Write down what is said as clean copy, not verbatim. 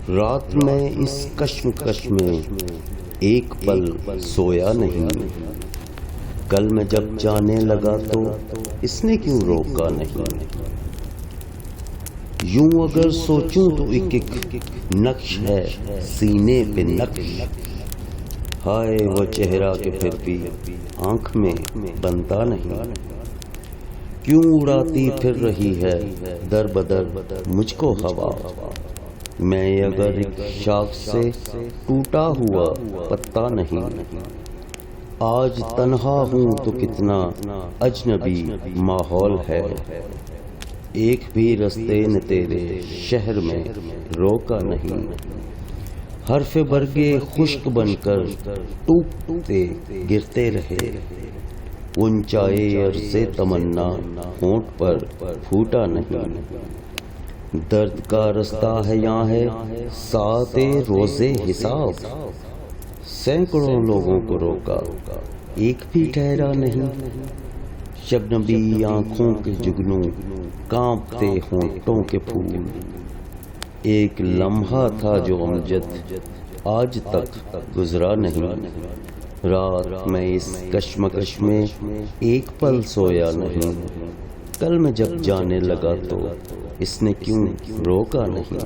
رات میں اس کشمکش میں ایک پل سویا نہیں، کل میں جب جانے لگا تو اس نے کیوں روکا نہیں۔ یوں اگر سوچوں تو ایک ایک نقش ہے سینے پہ نقش، ہائے وہ چہرہ کہ پھر بھی آنکھ میں بنتا نہیں، کیوں اڑاتی پھر رہی ہے در بدر مجھ کو ہوا۔ میں اگر ایک شاخ سے ٹوٹا ہوا پتا نہیں، آج تنہا ہوں تو کتنا اجنبی ماحول ہے، ایک بھی رستے نے تیرے شہر میں روکا نہیں۔ حرف برگے خشک بن کر ٹوٹتے گرتے رہے، اونچائے عرض تمنا ہونٹ پر پھوٹا نہیں۔ درد کا رستہ ہے یہاں ہے ساعت روزے حساب، سینکڑوں لوگوں کو روکا ایک بھی ٹھہرا نہیں۔ شبنمی آنکھوں کے جگنوں کانپتے ہونٹوں کے پھول، ایک لمحہ تھا جو امجد آج تک گزرا نہیں۔ رات میں اس کشمکش میں ایک پل سویا نہیں، کل میں جب جانے لگا تو اس نے کیوں روکا نہیں۔